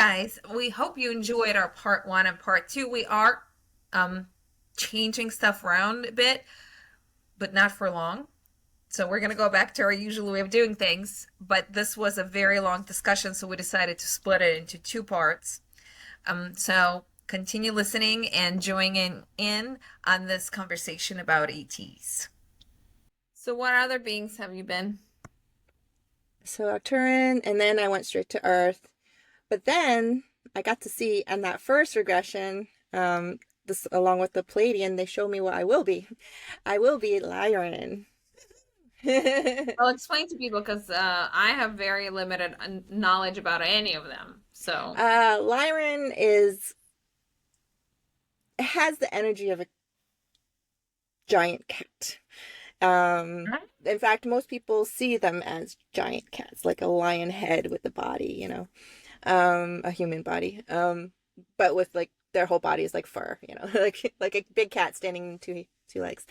guys. We hope you enjoyed our part one and part two. We are um changing stuff around a bit, but not for long. So we're gonna go back to our usual way of doing things. But this was a very long discussion, so we decided to split it into two parts. So continue listening and joining in on this conversation about ETs. So what other beings have you been? So Arcturan, and then I went straight to Earth. But then I got to see in that first regression, this along with the Palladian, they show me what I will be. I will be Lyran. I'll explain to people because I have very limited knowledge about any of them. So, Lyran is has the energy of a giant cat. In fact, most people see them as giant cats, like a lion head with a body, a human body, but with like their whole body is like fur, like a big cat standing on two legs.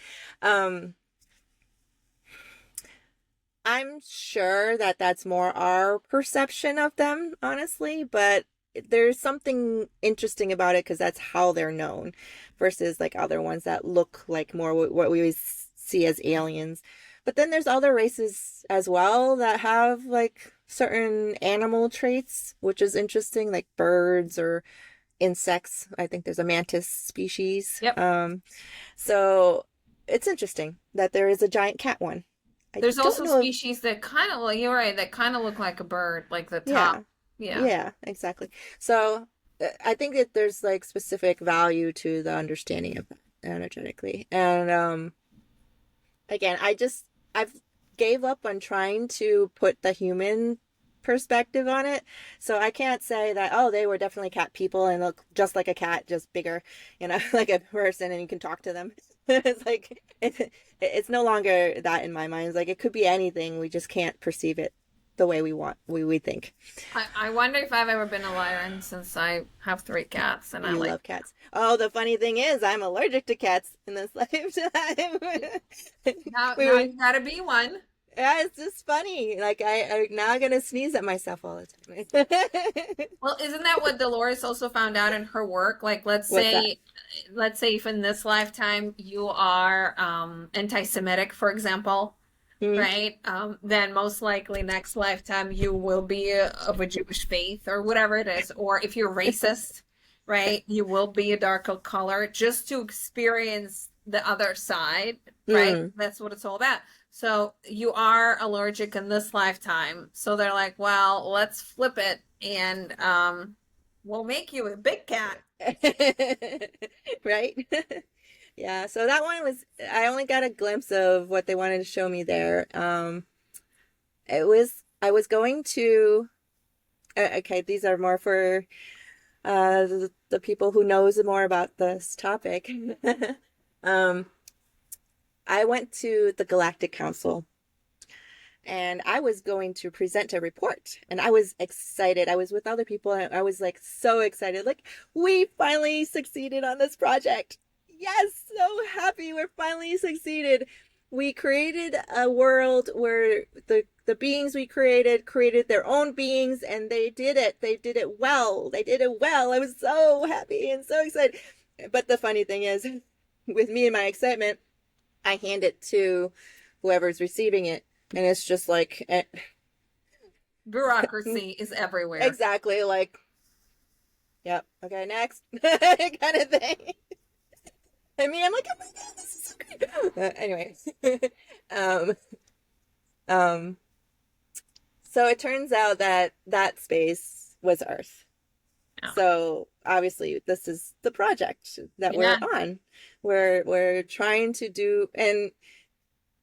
I'm sure that that's more our perception of them, honestly, but there's something interesting about it because that's how they're known versus like other ones that look like more what we always see as aliens. But then there's other races as well that have like certain animal traits, which is interesting, like birds or insects. I think there's a mantis species. yep. So it's interesting that there is a giant cat one. I There's don't also know if, species that kind of, like you're right, that kind of look like a bird, like the top. yeah, Yeah. yeah, exactly. So I think that there's like specific value to the understanding of that energetically. And again, I've gave up on trying to put the human perspective on it. So I can't say that, oh, they were definitely cat people and look just like a cat, just bigger, like a person and you can talk to them. It's like it's no longer that in my mind. It's like it could be anything. We just can't perceive it the way we think. I wonder if I've ever been a lion since I have three cats and I You like, love cats. Oh, the funny thing is I'm allergic to cats in this lifetime. now, we now were you gotta be one. Yeah, it's just funny. Like I now I'm gonna sneeze at myself all the time. Well, isn't that what Dolores also found out in her work? Like, What's that? let's say if in this lifetime you are anti-Semitic, for example, Hmm. right? Then most likely next lifetime you will be of a Jewish faith or whatever it is. Or if you're racist, right, you will be a darker color just to experience the other side, right? Mm. That's what it's all about. So you are allergic in this lifetime. So they're like, well, let's flip it and we'll make you a big cat. Right? Yeah, so that one was I only got a glimpse of what they wanted to show me there. I was going to okay, these are more for the people who knows more about this topic. um I went to the Galactic Council and I was going to present a report and I was excited. I was with other people and I was like so excited. Like, we finally succeeded on this project. Yes, so happy we're finally succeeded. We created a world where the beings we created their own beings and they did it. They did it well. They did it well. I was so happy and so excited. But the funny thing is, with me and my excitement, I hand it to whoever's receiving it and it's just like Bureaucracy is everywhere. exactly like, yep, okay, next kind of thing. I mean, I'm like, oh my god, this is so great. Anyway, um, um, so it turns out that that space was Earth. Yeah. So obviously, this is the project that we're Yeah. on. We're trying to do, and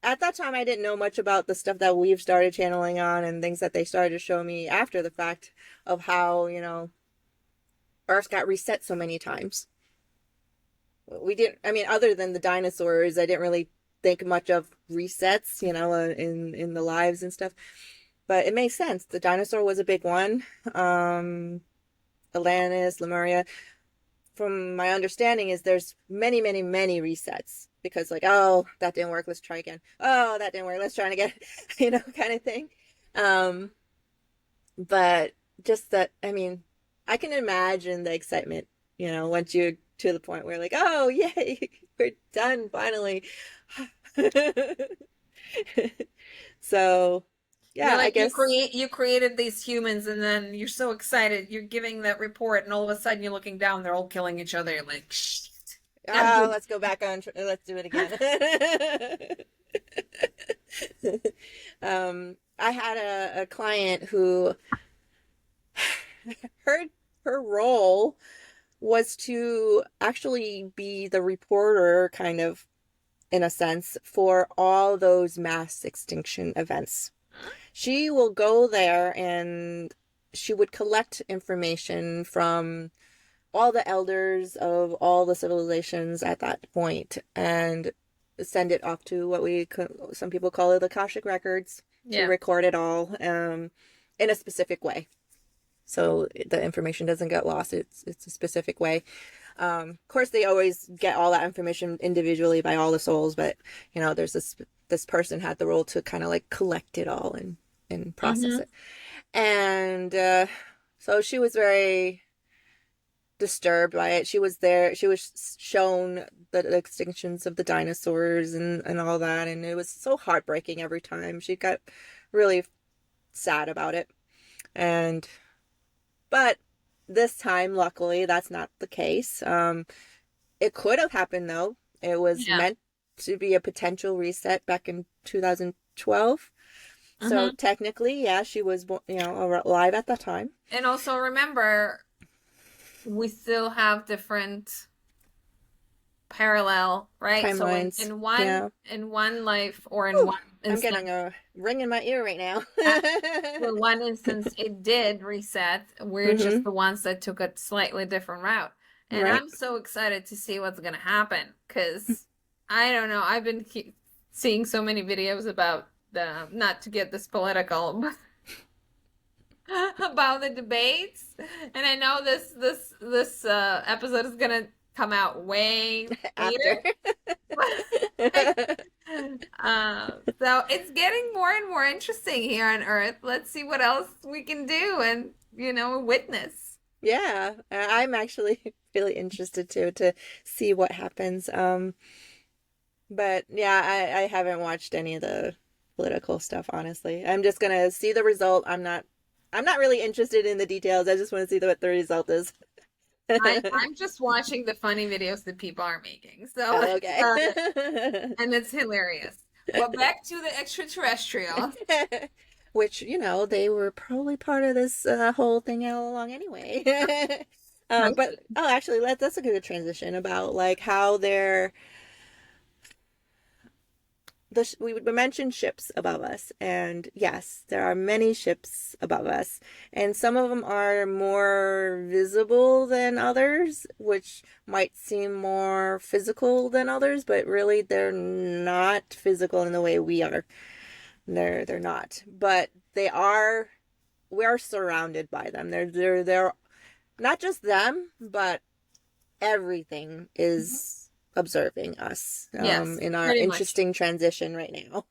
at that time I didn't know much about the stuff that we've started channeling on and things that they started to show me after the fact of how, Earth got reset so many times. We didn't, I mean, other than the dinosaurs, I didn't really think much of resets, in the lives and stuff. But it makes sense. The dinosaur was a big one. Atlantis, Lemuria. From my understanding is there's many, many, many resets because like, oh, that didn't work, let's try again. Oh, that didn't work, let's try again, kind of thing. But just that, I mean, I can imagine the excitement, once you're to the point where like, oh, yay, we're done finally. So, You're yeah, I like guess, you created these humans and then you're so excited. You're giving that report and all of a sudden you're looking down, they're all killing each other. You're like, shit. let's go back on, let's do it again. I had a client who her her role was to actually be the reporter, kind of, in a sense, for all those mass extinction events. She will go there and she would collect information from all the elders of all the civilizations at that point and send it off to what some people call it the Akashic records, to Yeah. record it all in a specific way. So the information doesn't get lost. It's a specific way. Of course, they always get all that information individually by all the souls, but there's this person had the role to kind of like collect it all and process Mm-hmm. it. And so she was very disturbed by it. She was there. She was shown the extinctions of the dinosaurs and all that, and it was so heartbreaking every time. She got really sad about it. And but this time, luckily, that's not the case. It could have happened though. It was Yeah. meant to be a potential reset back in 2012. So Mm-hmm. technically, yeah, she was, alive at that time. And also remember, we still have different parallel, right? So Timelines. Yeah. in one life or in Whew, one I'm instance, getting a ring in my ear right now. for one instance, it did reset. We're just Mm-hmm. the ones that took a slightly different route. And Right. I'm so excited to see what's going to happen because I don't know. I've been seeing so many videos about not to get this political, but about the debates. And I know this episode is going to come out way later. After. So it's getting more and more interesting here on Earth. Let's see what else we can do and, witness. Yeah, I'm actually really interested to see what happens. But yeah, I haven't watched any of the political stuff, honestly. I'm just gonna see the result. I'm not really interested in the details. I just want to see what the result is. I'm just watching the funny videos that people are making. So, Oh, okay. and it's hilarious. But back to the extraterrestrial. Which, they were probably part of this whole thing all along anyway. But actually, that's a good transition about like how we mentioned ships above us, and yes, there are many ships above us, and some of them are more visible than others, which might seem more physical than others, but really they're not physical in the way we are. They're not, but they are. We are surrounded by them. They're not just them, but everything is observing us Yes, in our pretty much. interesting transition right now.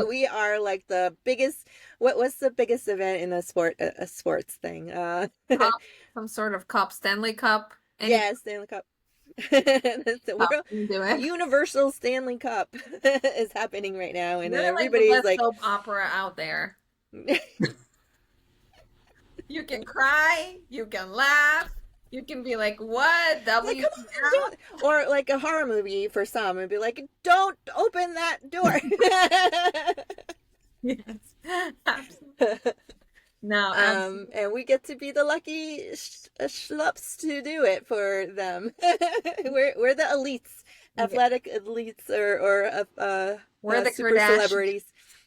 We are like the biggest. What's the biggest event in a sports thing? Cup, some sort of cup, Stanley Cup, any Yeah, Stanley Cup. The cup world can do it. Universal Stanley Cup is happening right now, and They're like the everybody's best like, soap opera out there. You can cry, you can laugh, you can be like, "What? like, W come on, don't. Or like a horror movie for some, and be like, don't open that door. Yes, absolutely. No, absolutely. And we get to be the lucky schlups to do it for them. We're the elites, athletic elites, or We're the super Kardashians. celebrities.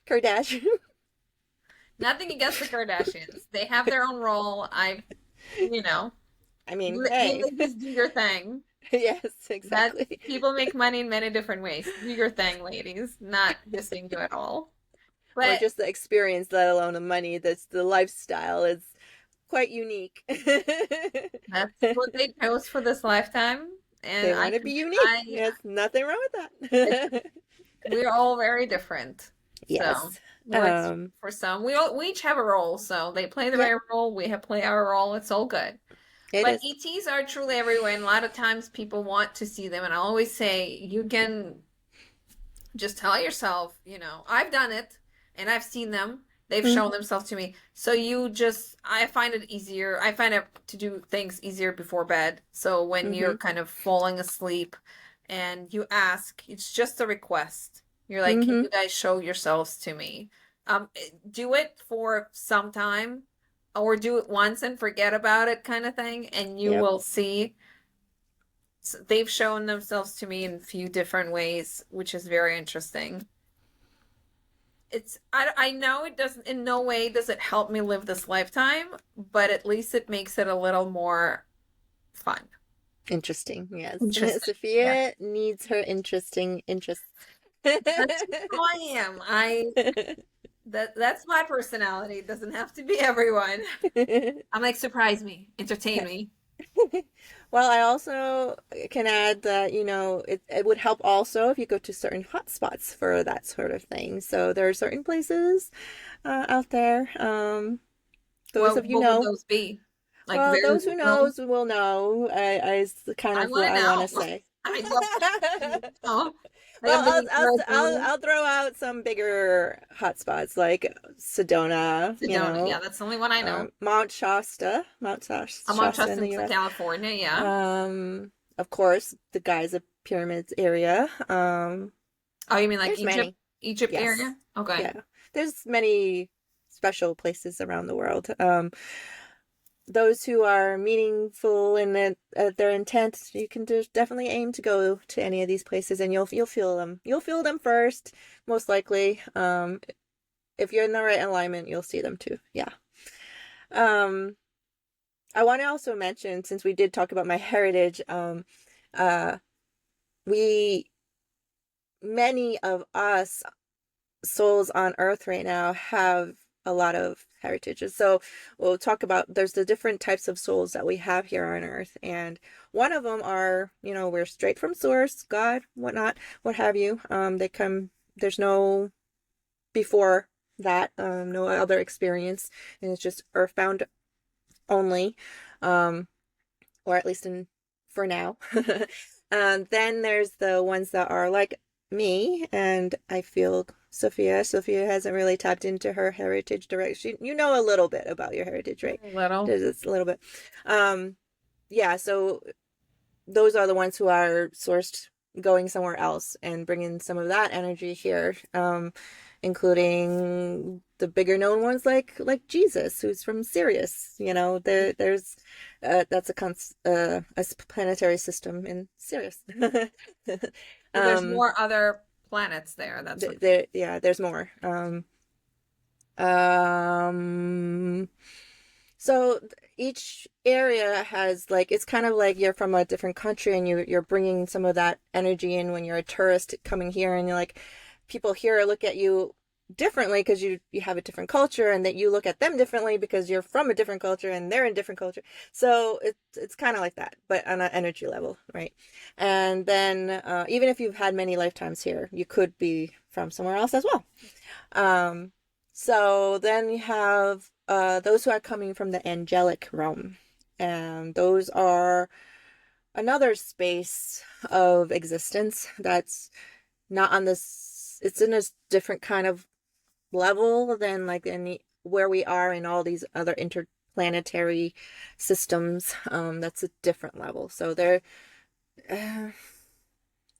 Kardashian. Nothing against the Kardashians. They have their own role. You know, I mean, you hey. ladies do your thing. Yes, That exactly. people make money in many different ways. Do your thing, ladies. Not dissing you at all. Or But just the experience, let alone the money. That's the lifestyle. It's quite unique. that's what they chose for this lifetime, and They I want to can, be unique. I, There's nothing wrong with it's, that. we're all very different. So Yes. it works Um, for some. We each have a role, so they play yep, their role, we have play our role. It's all good. it But is. ETs are truly everywhere, and a lot of times people want to see them, and I always say you can just tell yourself, I've done it and I've seen them. They've Mm, shown themselves to me. So I find it easier. I find it to do things easier before bed. So when mm-hmm, you're kind of falling asleep and you ask, it's just a request. You're like, can mm-hmm. you guys show yourselves to me? Do it for some time or do it once and forget about it kind of thing, and you Yep. will see they've shown themselves to me in a few different ways, which is very interesting. I know it doesn't, in no way does it help me live this lifetime, but at least it makes it a little more fun. Interesting. Yes. Interesting. Yeah. Sophia needs her interesting interests. That's who I am. That's my personality. It doesn't have to be everyone. I'm like, surprise me, entertain me. Well, I also can add that, it would help also if you go to certain hotspots for that sort of thing. So there are certain places out there. Those Well, of you what would know, those be? Like well, very those who real? knows will know. Is kind I of what want to I want to know. say. I'd love to know. Like Well, I'm thinking Arizona, I'll throw out some bigger hotspots like Sedona, Sedona. Yeah, that's the only one I know. Mount I'm on Shasta in Justin the for U.S. California. Yeah. Of course, the Giza Pyramids area. Oh, you mean like There's Egypt, many. Egypt Yes. area? Okay. Yeah. There's many special places around the world. Those who are meaningful in their intent, you can just definitely aim to go to any of these places, and you'll feel them. You'll feel them first, most likely. If you're in the right alignment, you'll see them too. Yeah. Um, I want to also mention, since we did talk about my heritage, uh, we many of us souls on earth right now have a lot of heritages. So we'll talk about there's the different types of souls that we have here on earth. And one of them are, we're straight from source, God, whatnot, what have you. There's no before that, no other experience. And it's just earthbound only, um, or at least for now. Then there's the ones that are like me, and I feel Sophia hasn't really tapped into her heritage direction. You know a little bit about your heritage, right? A little. Just a little bit. Um, yeah, so those are the ones who are sourced going somewhere else and bringing some of that energy here, including the bigger known ones like Jesus, who's from Sirius. There's that's a planetary system in Sirius. So there's um, more other planets there. That's what. yeah, there's more. Um, so each area has like it's kind of like you're from a different country and you're bringing some of that energy in when you're a tourist coming here, and you're like people here look at you differently because you have a different culture, and that you look at them differently because you're from a different culture and they're in a different culture. So it's kind of like that, but on an energy level, right? And then even if you've had many lifetimes here, you could be from somewhere else as well. Um, so then you have those who are coming from the angelic realm. And those are another space of existence that's not on this, it's in a different kind of level than like any where we are in all these other interplanetary systems. That's a different level. So uh,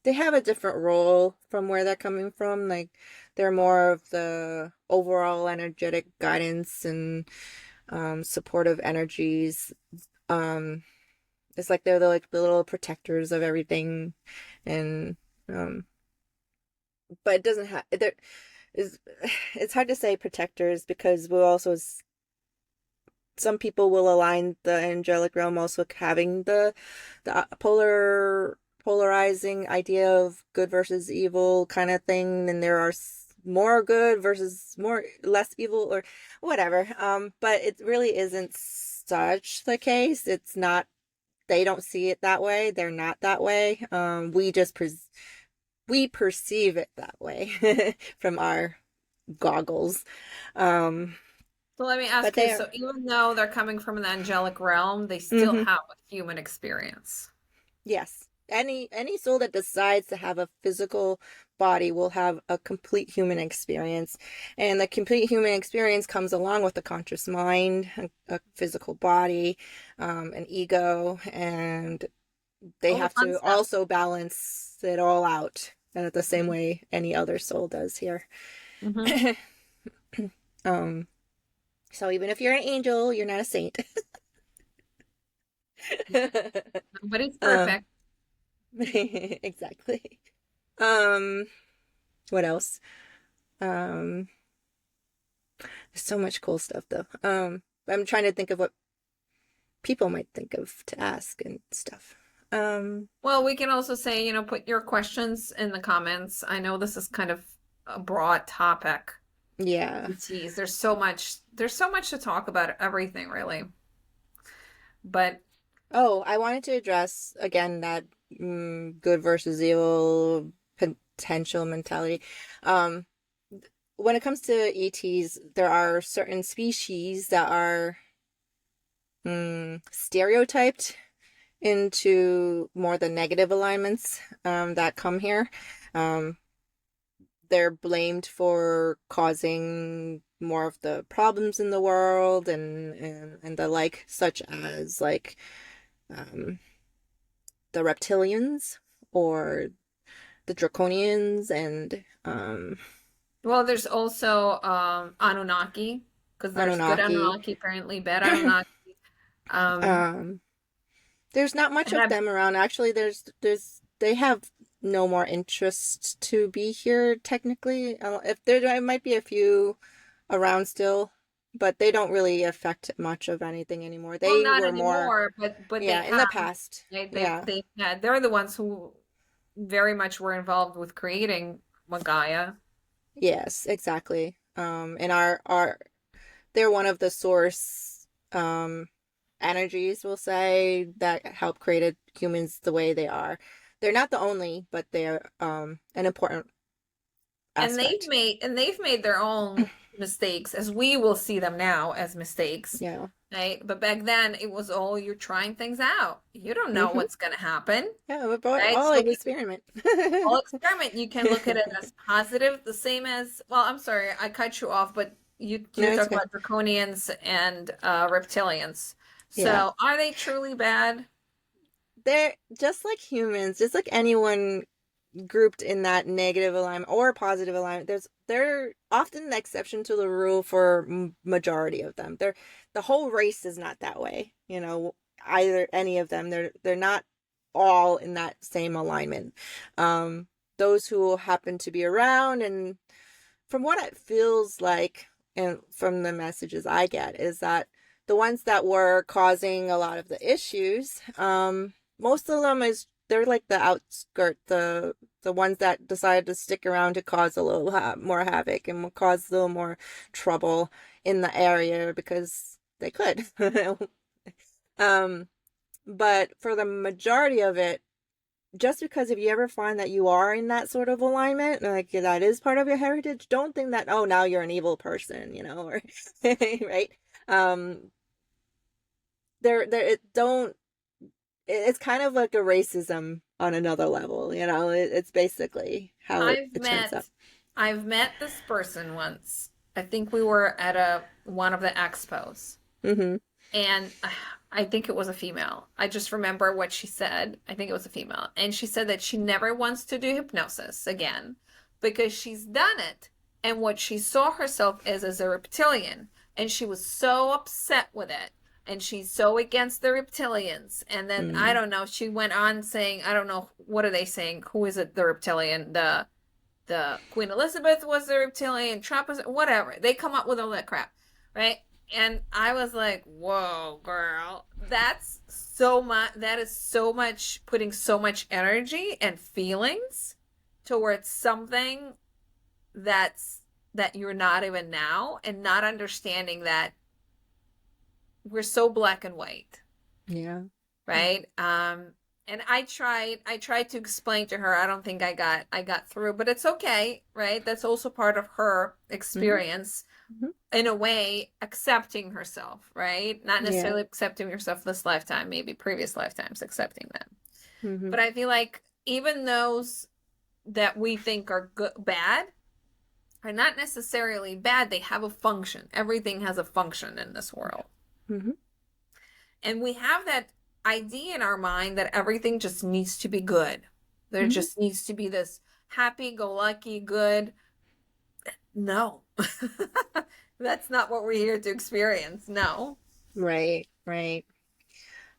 they have a different role from where they're coming from. Like they're more of the overall energetic guidance and supportive energies. Um, it's like they're like the little protectors of everything, and um, but it doesn't have there is. It's hard to say protectors because we'll also some people will align the angelic realm also with having the polarizing idea of good versus evil kind of thing, and there are more good versus more less evil or whatever. But it really isn't such the case. It's not, they don't see it that way. They're not that way. We perceive it that way from our goggles. Um, So let me but ask you, they are. so even though they're coming from the angelic realm, they still Mhm. have a human experience. Yes. Any soul that decides to have a physical body will have a complete human experience. And the complete human experience comes along with a conscious mind, a physical body, an ego, and they All the have fun to stuff. also balance it all out the same Mhm. way any other soul does here. Mhm. um, so even if you're an angel, you're not a saint. Nobody's um, perfect. exactly. Um, what else? Um, there's so much cool stuff though. I'm trying to think of what people might think of to ask and stuff. Um, Well, we can also say, put your questions in the comments. I know this is kind of a broad topic. yeah. Geez, there's so much to talk about everything, really. But Oh, I wanted to address again that good versus evil potential mentality. Um, when it comes to ETs, there are certain species that are stereotyped into more the negative alignments that come here. Um, they're blamed for causing more of the problems in the world and the like, such as like um, the reptilians or the draconians and well, there's also Anunnaki, because there's good Anunnaki. Anunnaki, apparently bad Anunnaki. Um, um, there's not much of have them around. Actually, there's they have no more interest to be here technically. If there might be a few around still, but they don't really affect much of anything anymore. Well, They not were more, anymore, but they yeah, in the have. past. They've Yeah. they've had. They're the ones who very much were involved with creating Magaya. Yes, exactly. And our they're one of the source energies, we'll say, that help created humans the way they are. They're not the only, but they're an important And they've aspect. made and they've made their own mistakes, as we will see them now as mistakes, Yeah. right? But back then it was all you're trying things out. You don't know Mm-hmm. what's gonna happen, Yeah, we're both right? all So like we experiment. all experiment. You can look at it as positive, the same as, well, I'm sorry, I cut you off, but you No, were it's talking okay. about draconians and reptilians. Yeah. So are they truly bad? They're just like humans, just like anyone grouped in that negative alignment or positive alignment. They're often the exception to the rule for majority of them. The whole race is not that way, either any of them. They're not all in that same alignment. Um, those who happen to be around, and from what it feels like and from the messages I get, is that the ones that were causing a lot of the issues, most of them is they're like the outskirt, the ones that decided to stick around to cause a little more havoc and cause a little more trouble in the area because they could. um, but for the majority of it, just because if you ever find that you are in that sort of alignment, like that is part of your heritage, don't think that, oh, now you're an evil person, or right. Um, there it don't it's kind of like a racism on another level, it's basically how it, I've it turns met out. I've met this person once. I think we were at a one of the expos, Mm-hmm. and I think it was a female. I just remember what she said. I think it was a female. And she said that she never wants to do hypnosis again because she's done it. And what she saw herself as a reptilian. And she was so upset with it. And she's so against the reptilians. And then I Mm. don't know, she went on saying, I don't know, what are they saying? Who is it, the reptilian? The Queen Elizabeth was the reptilian, Trump was whatever. They come up with all that crap, right? And I was like, "Whoa, girl, that's so much. That is so much putting so much energy and feelings towards something that's that you're not even now, and not understanding that we're so black and white, Yeah. Yeah. right? And I tried to explain to her. I don't think I got through, but it's okay, right? That's also part of her Hmm. experience, Hmm. in a way, accepting herself, right? Not Yeah. necessarily accepting herself this lifetime, maybe previous lifetimes, accepting them. Hmm. But I feel like even those that we think are good, bad, are not necessarily bad. They have a function. Everything has a function in this world. Hmm. And we have that idea in our mind that everything just needs to be good. There Hmm. just needs to be this happy go lucky good. No. That's not what we're here to experience. No. Right, right.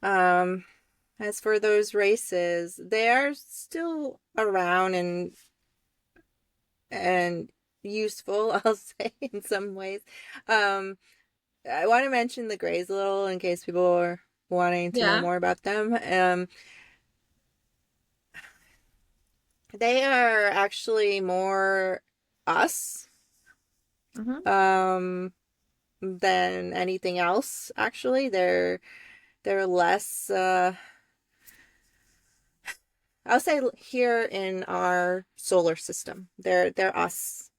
Um, as for those races, they are still around and useful, I'll say, in some ways. Um, I want to mention the Greys a little in case people are wanting to know Yeah. more about them. They are actually more us, Hmm. um, than anything else. Actually, they're less. I'll say here in our solar system, they're us.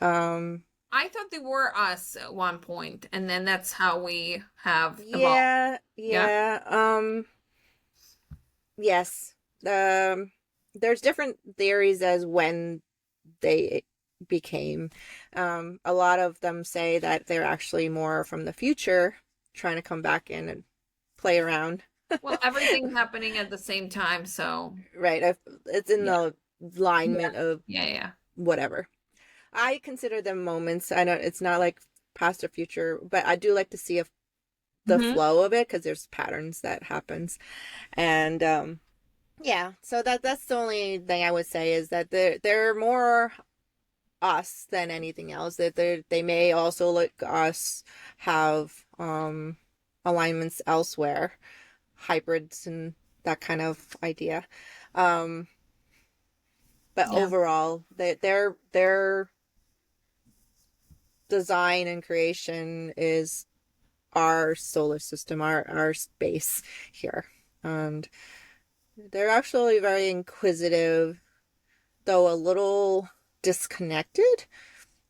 Um, I thought they were us at one point, and then that's how we have evolved. yeah, Yeah. yeah. Yes. Um, there's different theories as when they became. A lot of them say that they're actually more from the future, trying to come back in and play around. Well, everything happening at the same time, so Right. It's in yeah. the Yeah. alignment of Yeah, yeah. whatever. I consider them moments. I know it's not like past or future, but I do like to see if the Hmm. flow of it because there's patterns that happens. And yeah, so that's the only thing I would say is that they're more us than anything else. That they may also like us have alignments elsewhere, hybrids and that kind of idea. Um, but Yeah. overall, their design and creation is our solar system, our space here, and they're actually very inquisitive, though a little disconnected.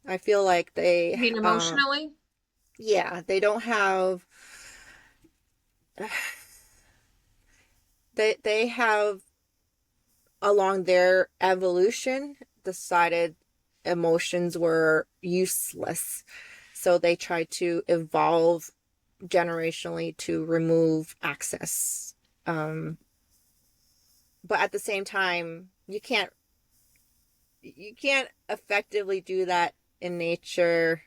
I feel like You mean emotionally? yeah, they don't have, they have along their evolution decided emotions were useless, so they tried to evolve generationally to remove access. Um, but at the same time, you can't effectively do that in nature,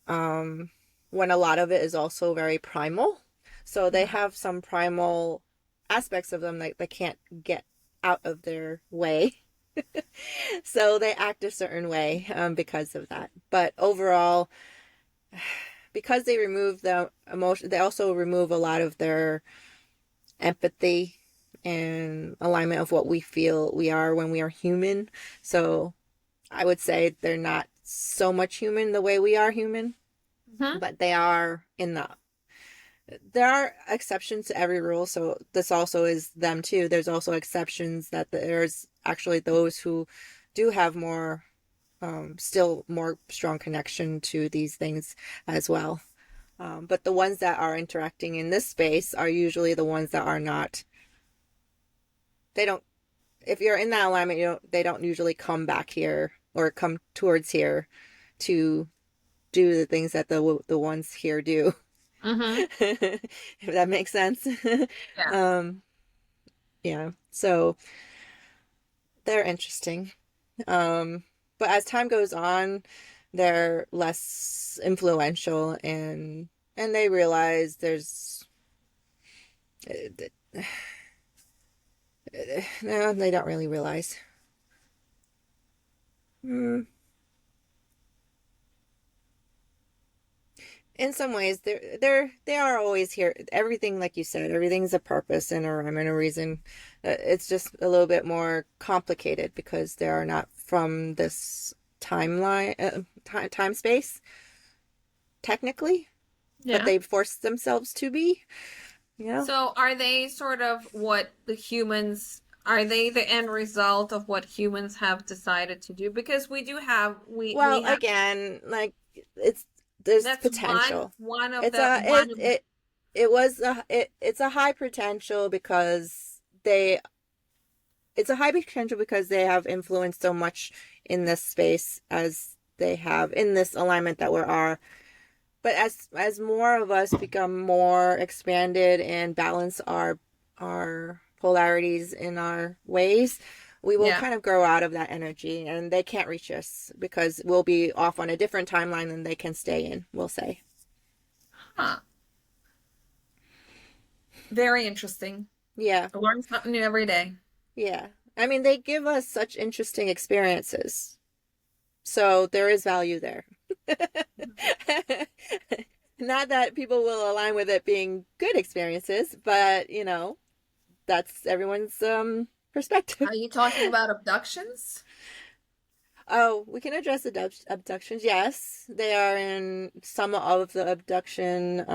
um, when a lot of it is also very primal. So they Mhm. have some primal aspects of them that they can't get out of their way. So they act a certain way, because of that. But overall, because they remove the emotion, they also remove a lot of their empathy and alignment of what we feel we are when we are human. So I would say they're not so much human the way we are human, Mhm. but they are in the. There are exceptions to every rule, so this also is them too. There's also exceptions that there's actually those who do have more, still more strong connection to these things as well. But the ones that are interacting in this space are usually the ones that are not. They don't. If you're in that alignment, they don't usually come back here or come towards here to do the things that the ones here do. Mhm. If that makes sense. Yeah. um, yeah. So they're interesting. Um, but as time goes on, they're less influential and they realize there's no, they don't really realize. Mm. In some ways, they are always here. Everything, like you said, everything's a purpose and a rhyme and a reason. It's just a little bit more complicated because they are not from this timeline, time space, technically, but Yeah. they forced themselves to be. you know? So are they sort of what the humans are they the end result of what humans have decided to do? Because we do have we Well, have again, like it's there's that's potential. one of It's the a one of it was it's a high potential because they have influenced so much in this space as they have in this alignment that we are. But as more of us become more expanded and balance our polarities in our ways, we will yeah. kind of grow out of that energy, and they can't reach us because we'll be off on a different timeline than they can stay in, we'll say. Huh. Very interesting. Yeah. I learn something new every day. Yeah. I mean, they give us such interesting experiences. So there is value there. Not that people will align with it being good experiences, but that's everyone's perspective. Are you talking about abductions? Oh, we can address abductions. Yes, they are in some of the abduction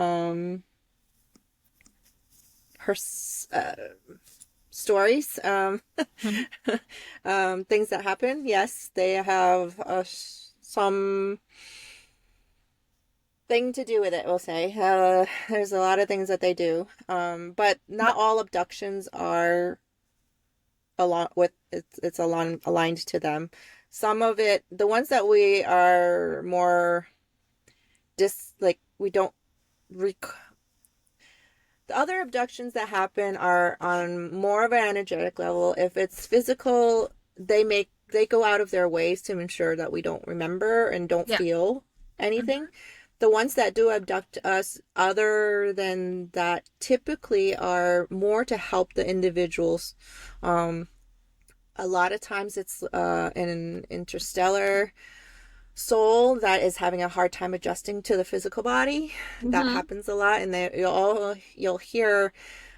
stories. Mhm. Things that happen. Yes, they have some thing to do with it, we'll say. There's a lot of things that they do. But not But all abductions are aligned to them. Some of it, the ones that we are more we don't rec- the other abductions that happen are on more of an energetic level. If it's physical, they go out of their ways to ensure that we don't remember and don't yeah. feel anything. Hmm. The ones that do abduct us, other than that, typically are more to help the individuals. Um, a lot of times it's an interstellar soul that is having a hard time adjusting to the physical body. That Hmm. happens a lot, and you'll hear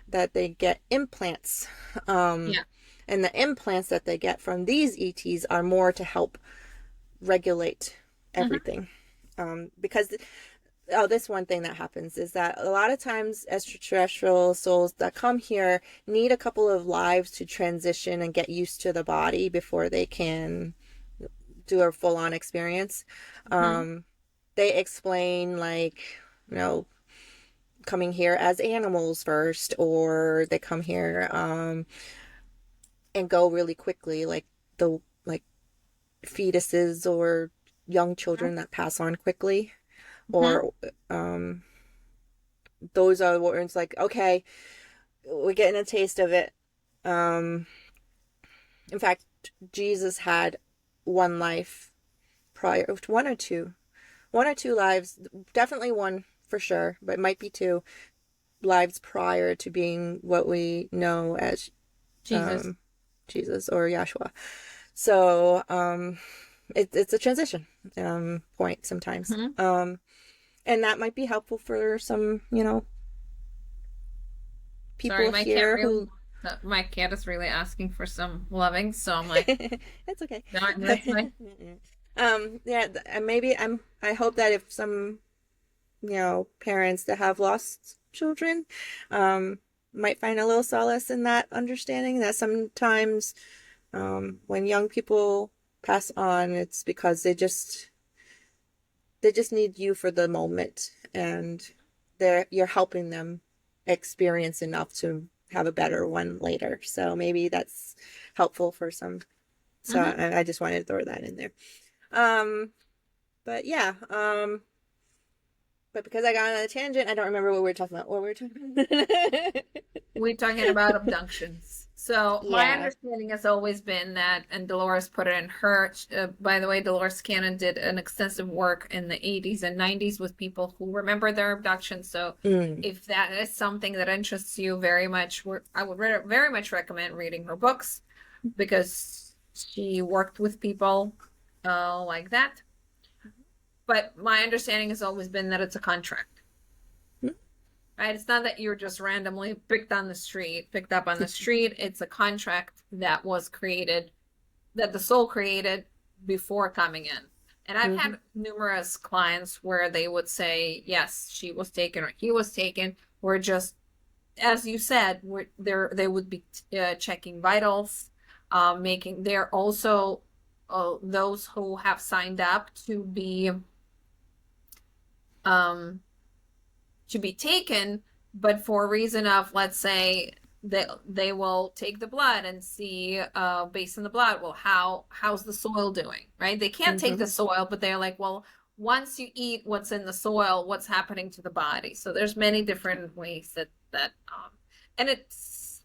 that they get implants. Um, Yeah. and the implants that they get from these ETs are more to help regulate Hmm. everything. Because oh, this one thing that happens is that a lot of times extraterrestrial souls that come here need a couple of lives to transition and get used to the body before they can do a full on experience. Hmm. Um, they explain, like, you know, coming here as animals first, or they come here and go really quickly, like like fetuses or young children that pass on quickly, Hmm. or those are words like, okay, we're getting a taste of it. Um, in fact, Jesus had one life prior, one or two lives, definitely one for sure, but it might be two lives prior to being what we know as Jesus. um, Jesus or Yahshua. So it's a transition point sometimes. Hmm. And that might be helpful for some, Sorry, people my cat here really who. my cat is really asking for some loving, so I'm like, It's okay. no, I'm listening. Yeah, maybe I hope that if some, parents that have lost children, um, might find a little solace in that understanding that sometimes, when young people pass on, it's because they just need you for the moment, and you're helping them experience enough to have a better one later. So maybe that's helpful for some. So Hmm. I just wanted to throw that in there. Um, but yeah, but because I got on a tangent, I don't remember what we were talking about. What we were talking about? We're talking about abductions. So my Yeah. understanding has always been that, and Dolores put it in her. By the way, Dolores Cannon did an extensive work in the 80s and 90s with people who remember their abductions. So Mm. if that is something that interests you very much, I would very much recommend reading her books because she worked with people like that. But my understanding has always been that it's a contract. Mm. Right? It's not that you're just randomly picked up on the street. It's a contract that was created, that the soul created before coming in. And I've Mm-hmm. had numerous clients where they would say, yes, she was taken or he was taken. We're just as you said, they would be checking vitals, making they're also those who have signed up um, to be taken, but for a reason of, let's say, they will take the blood and see based on the blood, well, how's the soil doing, right? They can't take Hmm. the soil, but they're like, well, once you eat what's in the soil, what's happening to the body? So there's many different ways that and it's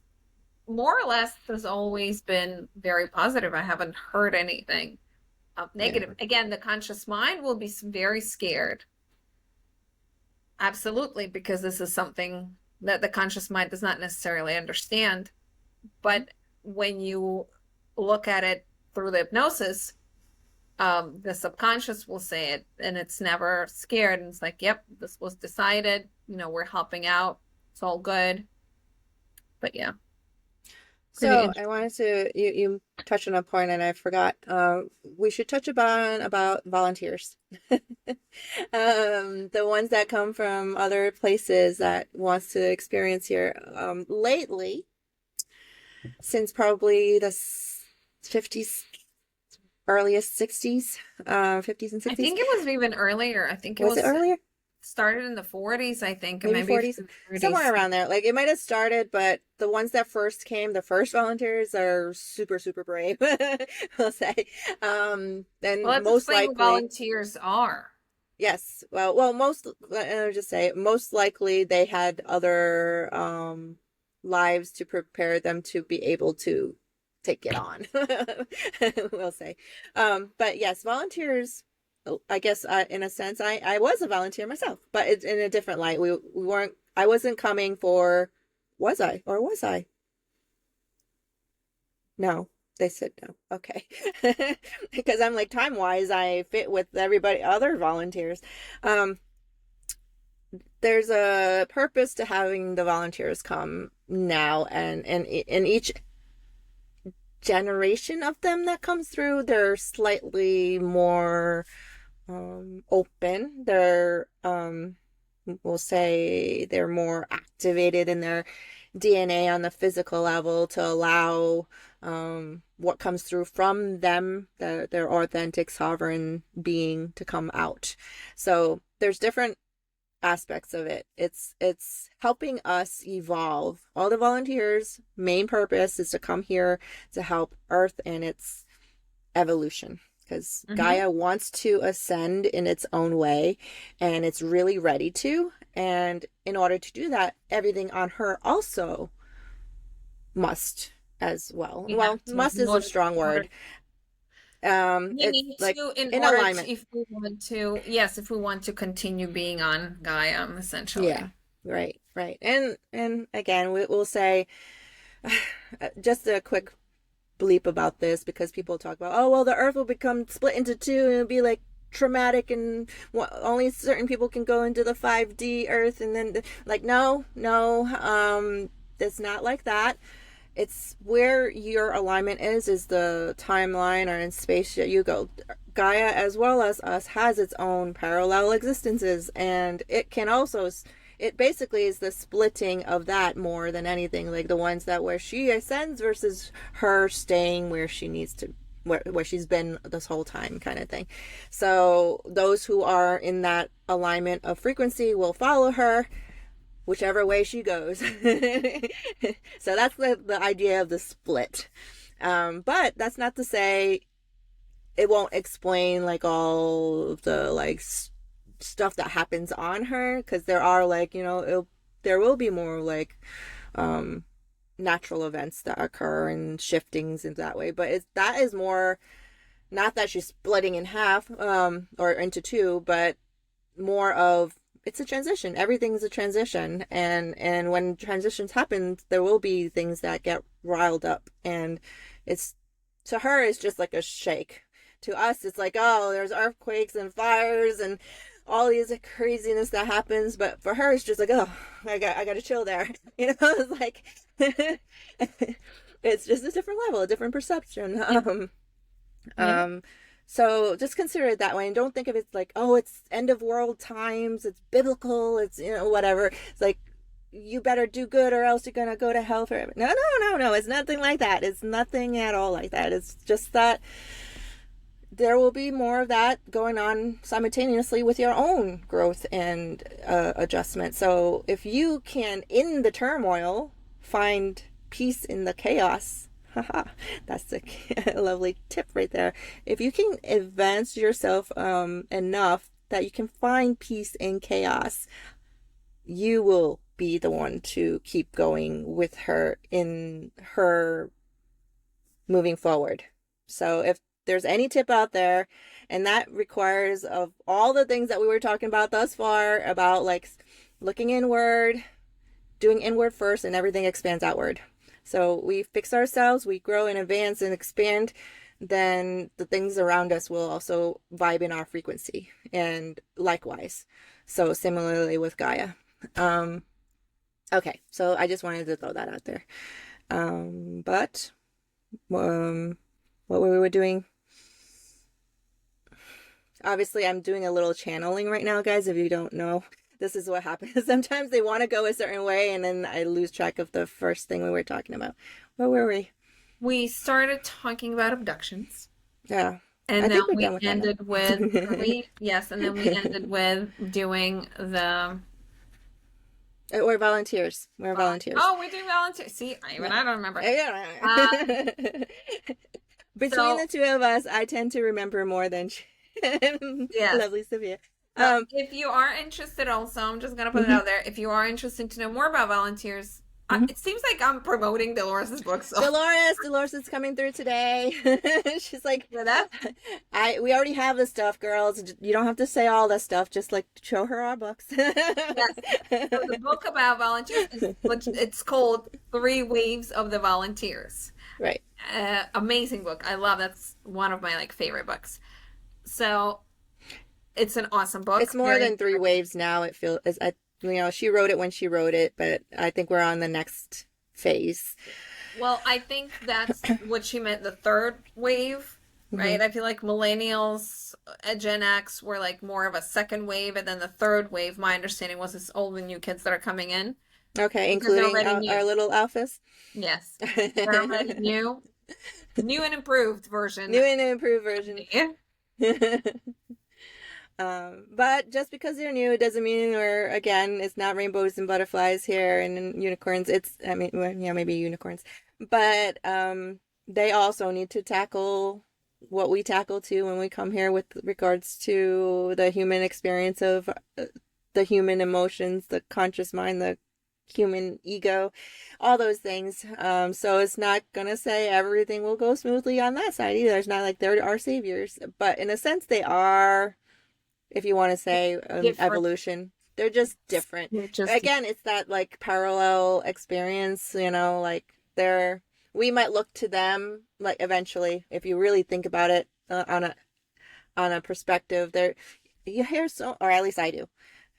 more or less has always been very positive. I haven't heard anything Yeah. negative. Again, the conscious mind will be very scared. Absolutely, because this is something that the conscious mind does not necessarily understand. But when you look at it through the hypnosis, the subconscious will say it and it's never scared. And it's like, yep, this was decided. We're helping out. It's all good. But yeah, pretty So interesting. I wanted to you touched on a point and I forgot. We should touch upon about volunteers. The ones that come from other places that wants to experience here. Lately, since probably the 50s, earliest 60s, 50s and I 60s. think it was even earlier. I think it Was it was earlier? started in the 40s, I think, and Maybe maybe 40s, even somewhere 30s. around there. Like it might have started, but the ones that first came, the first volunteers are super, super brave, we'll say. Well, And let's most explain what likely, volunteers are. yes. Well, most, I'll just say, most likely they had other lives to prepare them to be able to take it on. We'll say. But yes, volunteers. I guess in a sense, I was a volunteer myself, but it's in a different light. We weren't. I wasn't coming for. Was I or was I? No, they said no. Okay, because I'm like time wise, I fit with everybody other volunteers. Um, there's a purpose to having the volunteers come now, and in each generation of them that comes through, they're slightly more open. We'll say they're more activated in their DNA on the physical level to allow what comes through from them, their authentic sovereign being, to come out. So there's different aspects of it. It's helping us evolve. All the volunteers' main purpose is to come here to help Earth and its evolution because Hmm. Gaia wants to ascend in its own way and it's really ready to. And in order to do that, everything on her also must as well. We Well, have to, must is a strong in order word. we It's need like to, in in order to, alignment. if we want to, yes, if we want to continue being on Gaia, Yeah, essentially. right, right. And again, we'll say just a quick bleep about this because people talk about, oh, well, the earth will become split into two and it'll be like traumatic and only certain people can go into the 5D earth. And then, like, no, no, it's not like that. It's where your alignment is the timeline or in space that you go. Gaia, as well as us, has its own parallel existences, and it can also. It basically is the splitting of that more than anything, like the ones that where she ascends versus her staying where she needs to, where she's been this whole time, kind of thing. So those who are in that alignment of frequency will follow her whichever way she goes. So that's the idea of the split. But that's not to say it won't explain like all of the like stuff that happens on her because there are like there will be more like um natural events that occur and shiftings in that way, but that is more not that she's splitting in half or into two, but more of it's a transition. Everything's a transition, and when transitions happen, there will be things that get riled up, and it's to her it's just like a shake. To us, it's like, oh, there's earthquakes and fires and all these craziness that happens, but for her, it's just like, oh, I got to chill there. It's like it's just a different level, a different perception. Yeah. Yeah. Um, so just consider it that way and don't think of it like, oh, it's end of world times, it's biblical, it's whatever. It's like you better do good or else you're gonna go to hell forever. No, no, no, no. It's nothing like that. It's nothing at all like that. It's just that there will be more of that going on simultaneously with your own growth and adjustment. So if you can, in the turmoil, find peace in the chaos, haha, that's a lovely tip right there. If you can advance yourself enough that you can find peace in chaos, you will be the one to keep going with her in her moving forward. So if there's any tip out there, and that requires of all the things that we were talking about thus far about like looking inward, doing inward first, and everything expands outward. So we fix ourselves, we grow and advance and expand, then the things around us will also vibe in our frequency, and likewise. So similarly with Gaia. Okay, so I just wanted to throw that out there. But what we were doing, obviously I'm doing a little channeling right now, guys. If you don't know, this is what happens. Sometimes they want to go a certain way, and then I lose track of the first thing we were talking about. Where were we? We started talking about abductions. Yeah. And I then think we're we done with that now. ended with, yes, and then we ended with doing the, We're volunteers. We're volunteers. oh, we do volunteer. See, even I don't remember. Yeah. Between So- the two of us, I tend to remember more than Yes. lovely Sophia. If you are interested, also, I'm just gonna put it out there. If you are interested to know more about volunteers, it seems like I'm promoting Dolores's book. So Dolores is coming through today. She's like, for that, we already have the stuff, girls. You don't have to say all that stuff. Just like show her our books. yes. So the book about volunteers it's called Three Waves of the Volunteers. Right. Amazing book. I love that's one of my like favorite books. So it's an awesome book. It's more than three waves now. It feels, she wrote it when she wrote it, but I think we're on the next phase. Well, I think that's what she meant, the third wave, right? I feel like millennials, Gen X were like more of a second wave, and then the third wave, my understanding was it's all the new kids that are coming in. Okay, including our little alphas. Yes. They're already new and improved version. New and improved version. Yeah. But just because they're new, it doesn't mean it's not rainbows and butterflies here and unicorns. Maybe unicorns. But they also need to tackle what we tackle too when we come here with regards to the human experience of the human emotions, the conscious mind, the human ego, all those things. So it's not gonna say everything will go smoothly on that side either. It's not like they're our saviors, but in a sense they are. If you want to say evolution, they're just different. Again, it's that like parallel experience, like we might look to them like eventually, if you really think about it on a perspective. You hear or at least I do.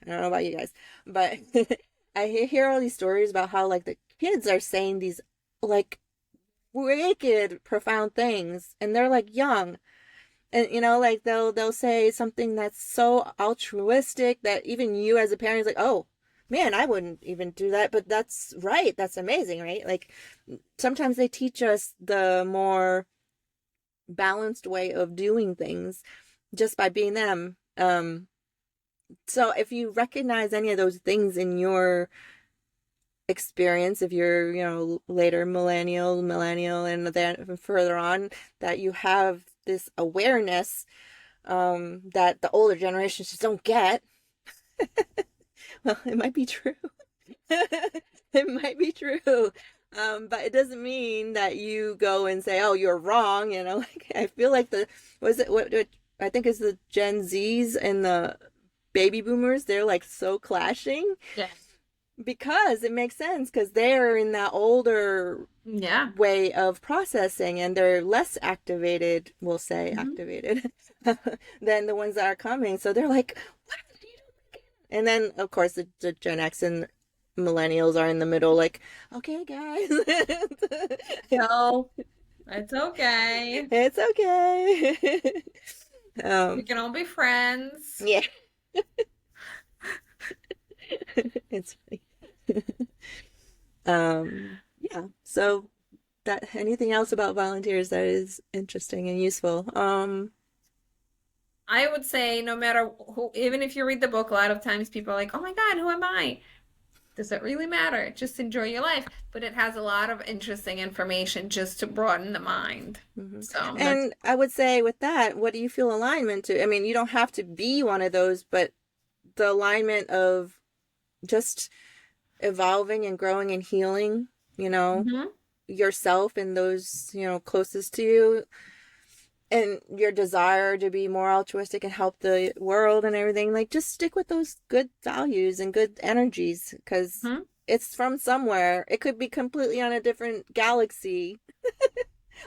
I don't know about you guys, but I hear all these stories about how like the kids are saying these like wicked, profound things, and they're like young. And like they'll say something that's so altruistic that even you as a parent is like, oh man, I wouldn't even do that, but that's right, that's amazing, right? Like sometimes they teach us the more balanced way of doing things just by being them. So if you recognize any of those things in your experience, if you're later millennial and then further on, that you have this awareness that the older generations just don't get. Well, it might be true. It might be true. But it doesn't mean that you go and say, oh, you're wrong. Like I feel like what I think is the Gen Zs and the baby boomers, they're like so clashing. Yeah. Because it makes sense, because they're in that older way of processing, and they're less activated, we'll say activated, than the ones that are coming. So they're like, what are you doing? And then, of course, the Gen X and millennials are in the middle, like, okay, guys. No, it's okay. It's okay. We can all be friends. Yeah. It's funny. Yeah. So that anything else about volunteers that is interesting and useful? I would say no matter who, even if you read the book, a lot of times people are like, "Oh my God, who am I?" Does it really matter? Just enjoy your life. But it has a lot of interesting information just to broaden the mind. Mhm. So that's And I would say with that, what do you feel alignment to? I mean, you don't have to be one of those, but the alignment of just evolving and growing and healing, Mhm. yourself and those, closest to you, and your desire to be more altruistic and help the world and everything. Like, just stick with those good values and good energies because Mhm. it's from somewhere. It could be completely on a different galaxy,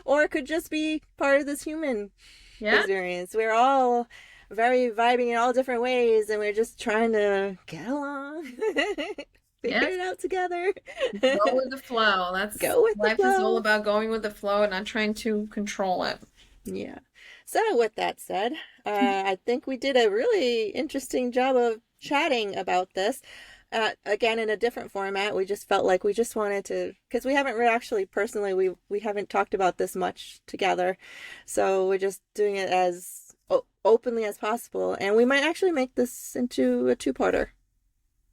or it could just be part of this human Yeah. experience. We're all very vibing in all different ways, and we're just trying to get along, figure Yes. it out together. Go with the flow. That's Go with the life is all flow. about going with the flow and not trying to control it. Yeah. So, with that said, I think we did a really interesting job of chatting about this. Again, in a different format. We just felt like we just wanted to, because we haven't actually personally, we haven't talked about this much together. So, we're just doing it as openly as possible. And we might actually make this into a two-parter.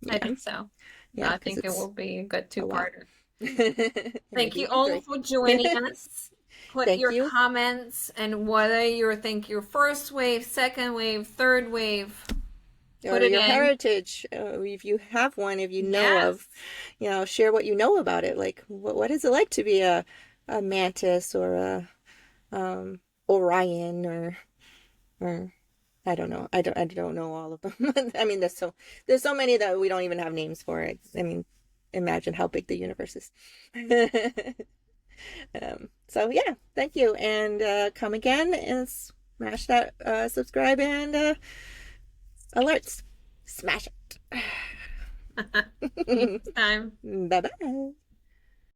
I Yeah. think so. Yeah, I because think it it's will be a good a lot. two-parter. Thank Maybe you even all three. for joining us. Put Thank your you. comments and whether you think your first wave, second wave, third wave, Or put it your in. heritage, if you have one, if you know Yes. of, share what you know about it. Like, what is it like to be a mantis or a Orion or I don't know. I don't know all of them. I mean, there's so many that we don't even have names for it. I mean, imagine how big the universe is. So yeah, thank you, and come again and smash that subscribe and alerts. Smash it. Next time. Bye bye.